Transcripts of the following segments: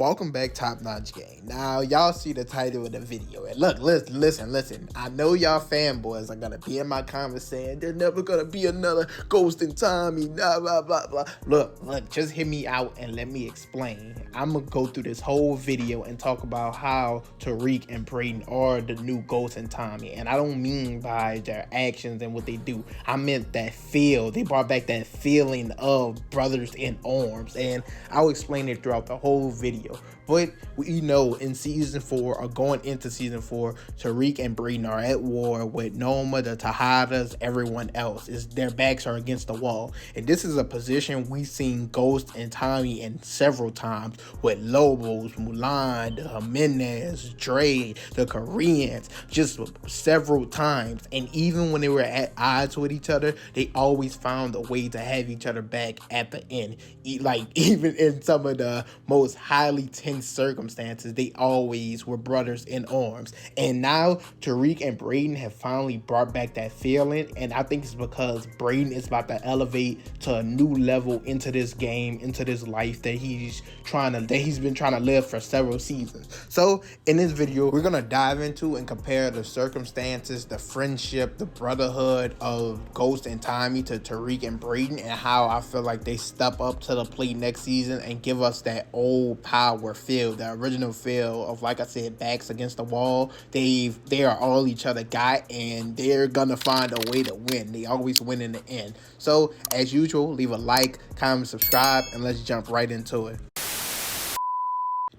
Welcome back, Top Notch Gang. Now, y'all see the title of the video. And look, listen. I know y'all fanboys are gonna be in my comments saying there's never gonna be another Ghost and Tommy, blah, blah, blah, blah. Look, just hear me out and let me explain. I'm gonna go through this whole video and talk about how Tariq and Brayden are the new Ghost and Tommy. And I don't mean by their actions and what they do. I meant that feel. They brought back that feeling of brothers in arms. And I'll explain it throughout the whole video. But we know in season 4 or going into season 4, Tariq and Brayden are at war with Noma, the Tejadas, everyone else. Their backs are against the wall. And this is a position we've seen Ghost and Tommy in several times with Lobos, Mulan, the Jimenez, Dre, the Koreans, just several times. And even when they were at odds with each other, they always found a way to have each other back at the end. Like, even in some of the most highly tense circumstances, they always were brothers in arms. And now Tariq and Brayden have finally brought back that feeling, and I think it's because Brayden is about to elevate to a new level into this game, into this life that he's been trying to live for several seasons. So in this video, we're gonna dive into and compare the circumstances, the friendship, the brotherhood of Ghost and Tommy to Tariq and Brayden, and how I feel like they step up to the plate next season and give us that old power feel, the original feel of, like I said, backs against the wall. They are all each other got, and they're gonna find a way to win. They always win in the end. So as usual, leave a like, comment, subscribe, and let's jump right into it.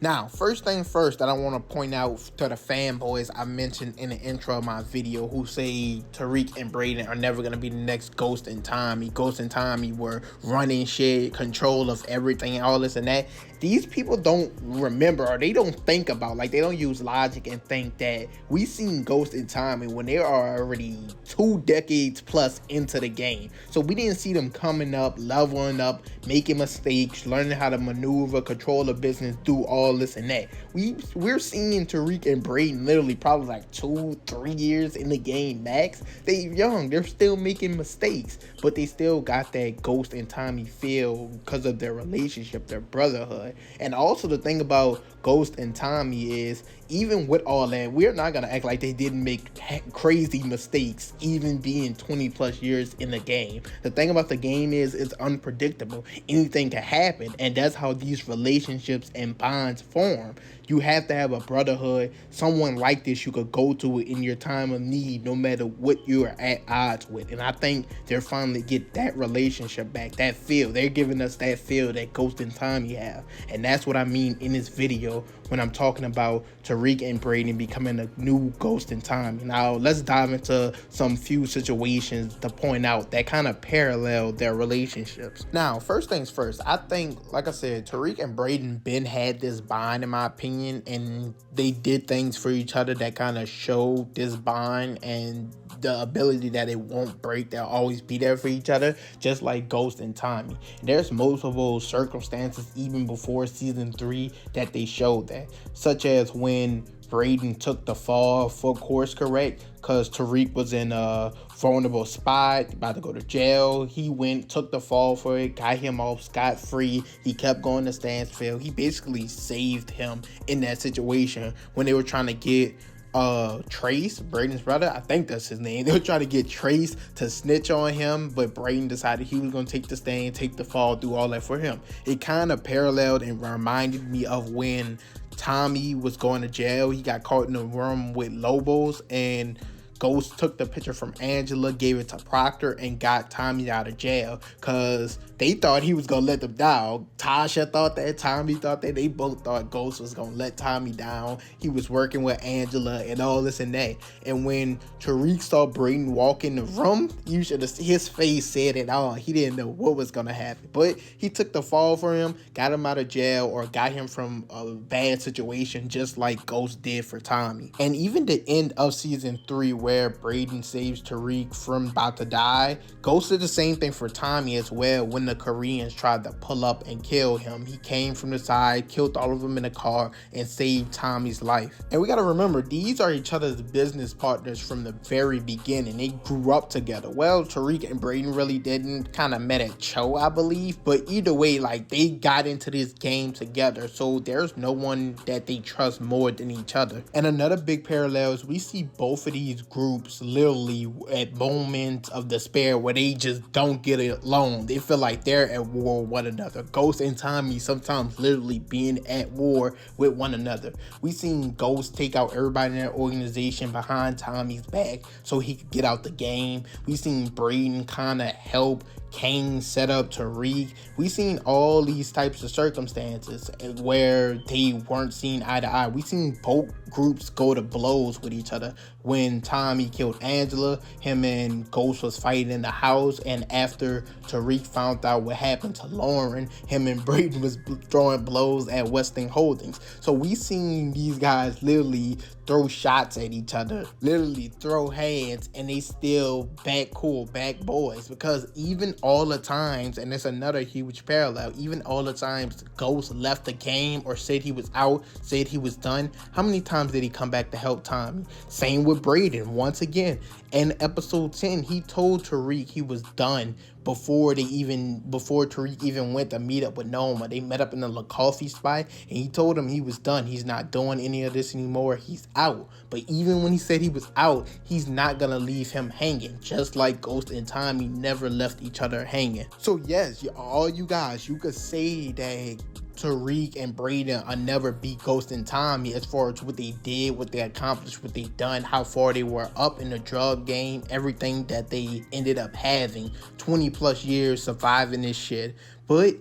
Now, first thing first that I want to point out to the fanboys I mentioned in the intro of my video who say Tariq and Brayden are never going to be the next Ghost and Tommy. Ghost and Tommy were running shit, control of everything, all this and that. These people don't remember, or they don't think about, like, they don't use logic and think that we seen Ghost and Tommy when they are already 2 decades plus into the game. So we didn't see them coming up, leveling up, making mistakes, learning how to maneuver, control the business, do all this and that. We're seeing Tariq and Brayden literally probably like 2-3 years in the game max. They young, they're still making mistakes, but they still got that Ghost and Tommy feel because of their relationship, their brotherhood. And also the thing about Ghost and Tommy is, even with all that, we're not gonna act like they didn't make crazy mistakes, even being 20 plus years in the game. The thing about the game is it's unpredictable. Anything can happen, and that's how these relationships and bonds form. You have to have a brotherhood, someone like this you could go to in your time of need, no matter what you are at odds with. And I think they're finally get that relationship back, that feel. They're giving us that feel that Ghost and Tommy have. And that's what I mean in this video when I'm talking about Tariq and Brayden becoming a new Ghost and Tommy. Now, let's dive into some few situations to point out that kind of parallel their relationships. Now, first things first, I think, like I said, Tariq and Brayden been had this bond, in my opinion, and they did things for each other that kind of showed this bond and the ability that it won't break. They'll always be there for each other, just like Ghost and Tommy. And there's multiple circumstances even before season 3 that they showed that, such as when Brayden took the fall for course correct because Tariq was in a vulnerable spot, about to go to jail. He went, took the fall for it, got him off scot-free. He kept going to Stansfield. He basically saved him in that situation when they were trying to get Trace, Brayden's brother, I think that's his name. They were trying to get Trace to snitch on him, but Brayden decided he was going to take the stand, take the fall, do all that for him. It kind of paralleled and reminded me of when Tommy was going to jail. He got caught in a room with Lobos, and Ghost took the picture from Angela, gave it to Proctor, and got Tommy out of jail because they thought he was going to let them down. Tasha thought that, Tommy thought that. They both thought Ghost was going to let Tommy down. He was working with Angela and all this and that. And when Tariq saw Brayden walk in the room, you should have, his face said it all. He didn't know what was going to happen. But he took the fall for him, got him out of jail, or got him from a bad situation, just like Ghost did for Tommy. And even the end of season 3, where where Brayden saves Tariq from about to die. Ghost did the same thing for Tommy as well when the Koreans tried to pull up and kill him. He came from the side, killed all of them in the car, and saved Tommy's life. And we gotta remember, these are each other's business partners from the very beginning. They grew up together. Well, Tariq and Brayden really didn't, kind of met at Cho, I believe, but either way, like, they got into this game together, so there's no one that they trust more than each other. And another big parallel is we see both of these groups literally at moments of despair where they just don't get along. They feel like they're at war with one another. Ghost and Tommy sometimes literally being at war with one another. We seen Ghost take out everybody in their organization behind Tommy's back so he could get out the game. We seen Brayden kind of help Kane set up Tariq. We seen all these types of circumstances where they weren't seen eye to eye. We seen both groups go to blows with each other. When Tommy killed Angela, him and Ghost was fighting in the house, and after Tariq found out what happened to Lauren, him and Brayden was throwing blows at Westing Holdings. So we seen these guys literally throw shots at each other, literally throw hands, and they still back cool, back boys. Because even all the times, and it's another huge parallel, even all the times Ghost left the game or said he was out, said he was done, how many times did he come back to help Tommy? Same with Brayden. Once again, in episode 10, he told Tariq he was done before Tariq even went to meet up with Noma. They met up in the coffee spot, and he told him he was done. He's not doing any of this anymore. He's out. But even when he said he was out, he's not gonna leave him hanging. Just like Ghost and Tommy never left each other hanging. So yes, all you guys, you could say that Tariq and Brayden will never beat Ghost and Tommy as far as what they did, what they accomplished, what they done, how far they were up in the drug game, everything that they ended up having, 20 plus years surviving this shit. But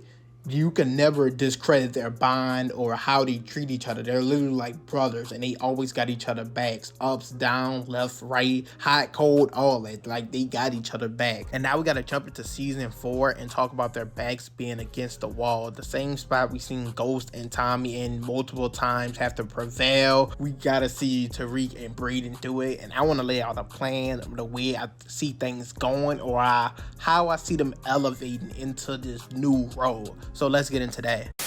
you can never discredit their bond or how they treat each other. They're literally like brothers, and they always got each other backs. Ups, down, left, right, hot, cold, all that. Like, they got each other back. And now we got to jump into season 4 and talk about their backs being against the wall. The same spot we seen Ghost and Tommy in multiple times have to prevail. We got to see Tariq and Brayden do it. And I want to lay out a plan, the way I see things going, or how I see them elevating into this new role. So let's get into that.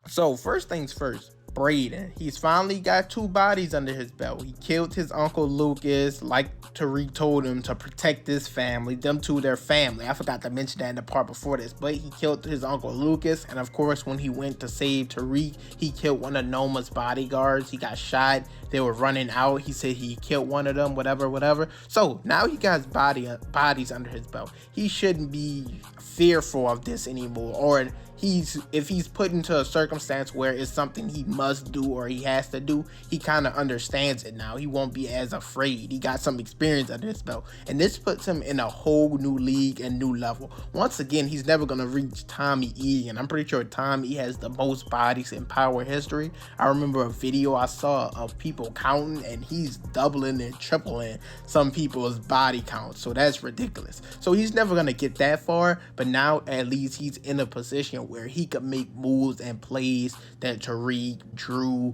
So first things first, Brayden. He's finally got 2 bodies under his belt. He killed his uncle Lucas, like Tariq told him, to protect his family. Them two, their family. I forgot to mention that in the part before this, but he killed his uncle Lucas. And of course, when he went to save Tariq, he killed one of Noma's bodyguards. He got shot. They were running out. He said he killed one of them, whatever. So now he got his bodies under his belt. He shouldn't be fearful of this anymore, or if he's put into a circumstance where it's something he must do or he has to do, he kind of understands it now. He won't be as afraid. He got some experience under his belt, and this puts him in a whole new league and new level. Once again, he's never gonna reach Tommy E, and I'm pretty sure Tommy has the most bodies in Power history. I remember a video I saw of people counting, and he's doubling and tripling some people's body count, so that's ridiculous. So he's never gonna get that far, but now at least he's in a position where he could make moves and plays that Tariq, Drew,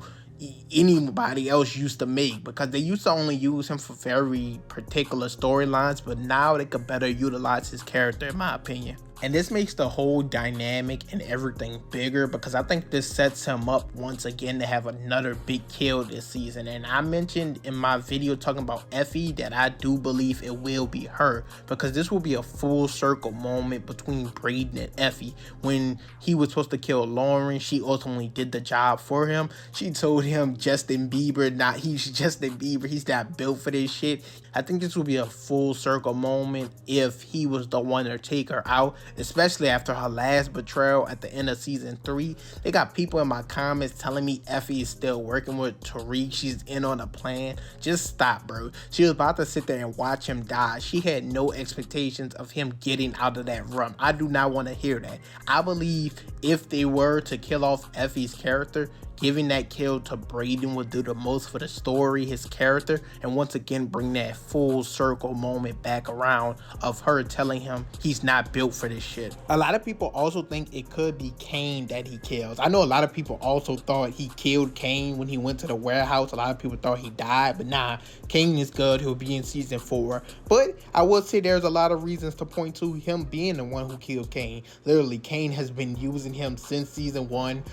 anybody else used to make, because they used to only use him for very particular storylines, but now they could better utilize his character, in my opinion. And this makes the whole dynamic and everything bigger, because I think this sets him up once again to have another big kill this season. And I mentioned in my video talking about Effie that I do believe it will be her, because this will be a full circle moment between Brayden and Effie. When he was supposed to kill Lauren, she ultimately did the job for him. She told him Justin Bieber, he's Justin Bieber, he's not built for this shit. I think this will be a full circle moment if he was the one to take her out, especially after her last betrayal at the end of season 3. They got people in my comments telling me Effie is still working with Tariq. She's in on the plan. Just stop, bro. She was about to sit there and watch him die. She had no expectations of him getting out of that room. I do not want to hear that. I believe if they were to kill off Effie's character, Giving that kill to Brayden would do the most for the story, his character, and once again bring that full circle moment back around of her telling him he's not built for this shit. A lot of people also think it could be Kane that he kills. I know a lot of people also thought he killed Kane when he went to the warehouse. A lot of people thought he died, but nah, Kane is good. He'll be in season 4. But I would say there's a lot of reasons to point to him being the one who killed Kane. Literally, Kane has been using him since season 1.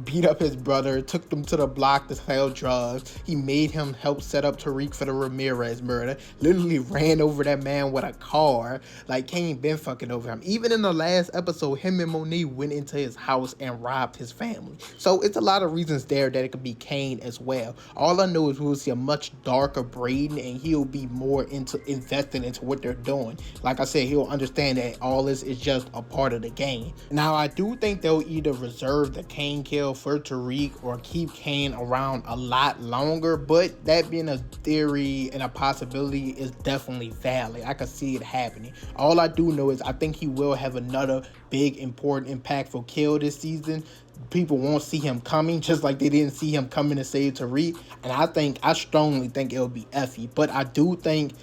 Beat up his brother, took them to the block to sell drugs. He made him help set up Tariq for the Ramirez murder. Literally ran over that man with a car. Like, Kane been fucking over him. Even in the last episode, him and Monet went into his house and robbed his family. So it's a lot of reasons there that it could be Kane as well. All I know is we'll see a much darker Brayden, and he'll be more invested into what they're doing. Like I said, he'll understand that all this is just a part of the game. Now, I do think they'll either reserve the Kane kill for Tariq or keep Kane around a lot longer, but that being a theory and a possibility is definitely valid. I could see it happening. All I do know is I think he will have another big, important, impactful kill this season. People won't see him coming, just like they didn't see him coming to save Tariq. And I strongly think it'll be Effie, but I do think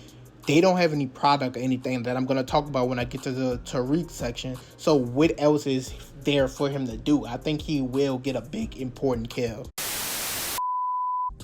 they don't have any product or anything that I'm going to talk about when I get to the Tariq section. So what else is there for him to do? I think he will get a big, important kill.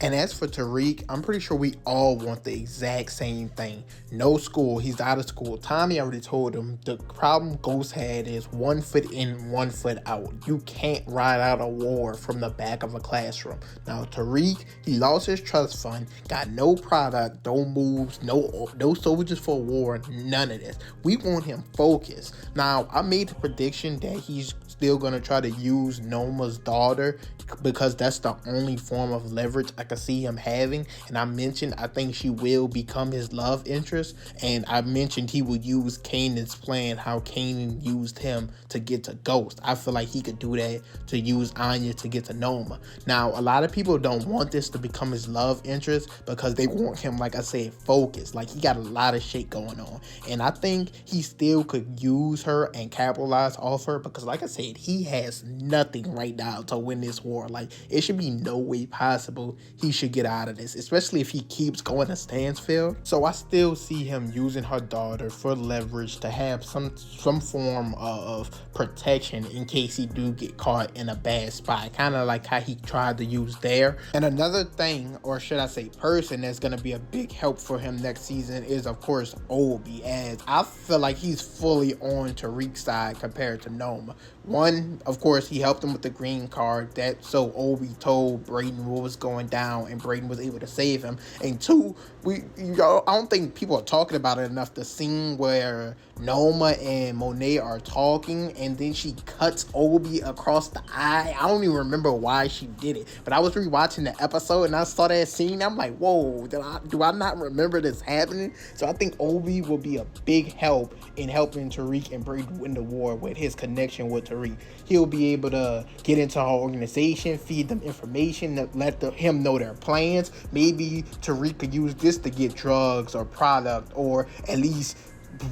And as for Tariq, I'm pretty sure we all want the exact same thing. No school, he's out of school. Tommy already told him the problem Ghost had is 1 foot in, 1 foot out. You can't ride out a war from the back of a classroom. Now Tariq, he lost his trust fund, got no product, no moves, no soldiers for war, none of this. We want him focused. Now, I made the prediction that he's still going to try to use Noma's daughter because that's the only form of leverage I could see him having. And I mentioned I think she will become his love interest, and I mentioned he would use Kanan's plan, how Kanan used him to get to Ghost. I feel like he could do that to use Anya to get to Noma. Now, a lot of people don't want this to become his love interest because they want him, like I said, focused. Like, he got a lot of shit going on, and I think he still could use her and capitalize off her because, like I said, he has nothing right now to win this war. Like, it should be no way possible he should get out of this, especially if he keeps going to Stansfield. So I still see him using her daughter for leverage to have some form of protection in case he do get caught in a bad spot, kind of like how he tried to use there. And another thing, or should I say person, that's going to be a big help for him next season is, of course, Obi, as I feel like he's fully on Tariq's side compared to Noma. One, of course, he helped him with the green card, that so Obi told Brayden what was going down and Brayden was able to save him. And two, I don't think people are talking about it enough, the scene where Noma and Monet are talking and then she cuts Obi across the eye. I don't even remember why she did it, but I was rewatching the episode and I saw that scene. I'm like, whoa, do I not remember this happening? So I think Obi will be a big help in helping Tariq and Brayden win the war with his connection with Tariq. He'll be able to get into her organization, feed them information, let him know their plans. Maybe Tariq could use this to get drugs or product, or at least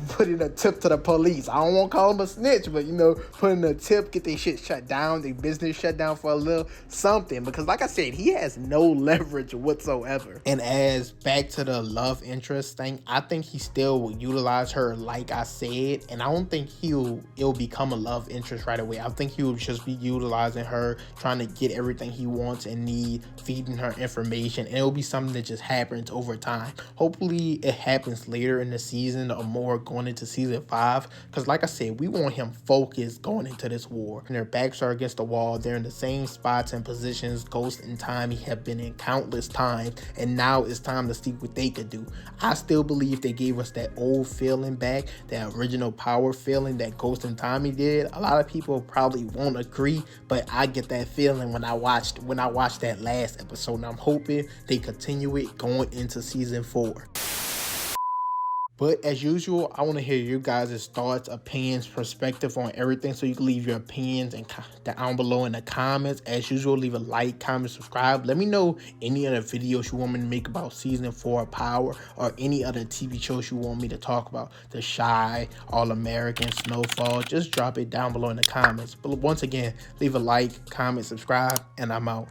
put in a tip to the police. I don't want to call him a snitch, but put in a tip, get their shit shut down, their business shut down for a little something. Because like I said, he has no leverage whatsoever. And as back to the love interest thing, I think he still will utilize her, like I said, and I don't think it'll become a love interest right away. I think he will just be utilizing her, trying to get everything he wants and need, feeding her information, and it'll be something that just happens over time. Hopefully it happens later in the season or more going into season 5, because like I said, we want him focused going into this war. And their backs are against the wall. They're in the same spots and positions Ghost and Tommy have been in countless times, and now it's time to see what they could do. I still believe they gave us that old feeling back, that original power feeling that Ghost and Tommy did. A lot of people probably won't agree, but I get that feeling when I watched that last episode, and I'm hoping they continue it going into season 4. But as usual, I want to hear you guys' thoughts, opinions, perspective on everything. So you can leave your opinions down below in the comments. As usual, leave a like, comment, subscribe. Let me know any other videos you want me to make about season 4 of Power, or any other TV shows you want me to talk about. The Shy, All American, Snowfall. Just drop it down below in the comments. But once again, leave a like, comment, subscribe, and I'm out.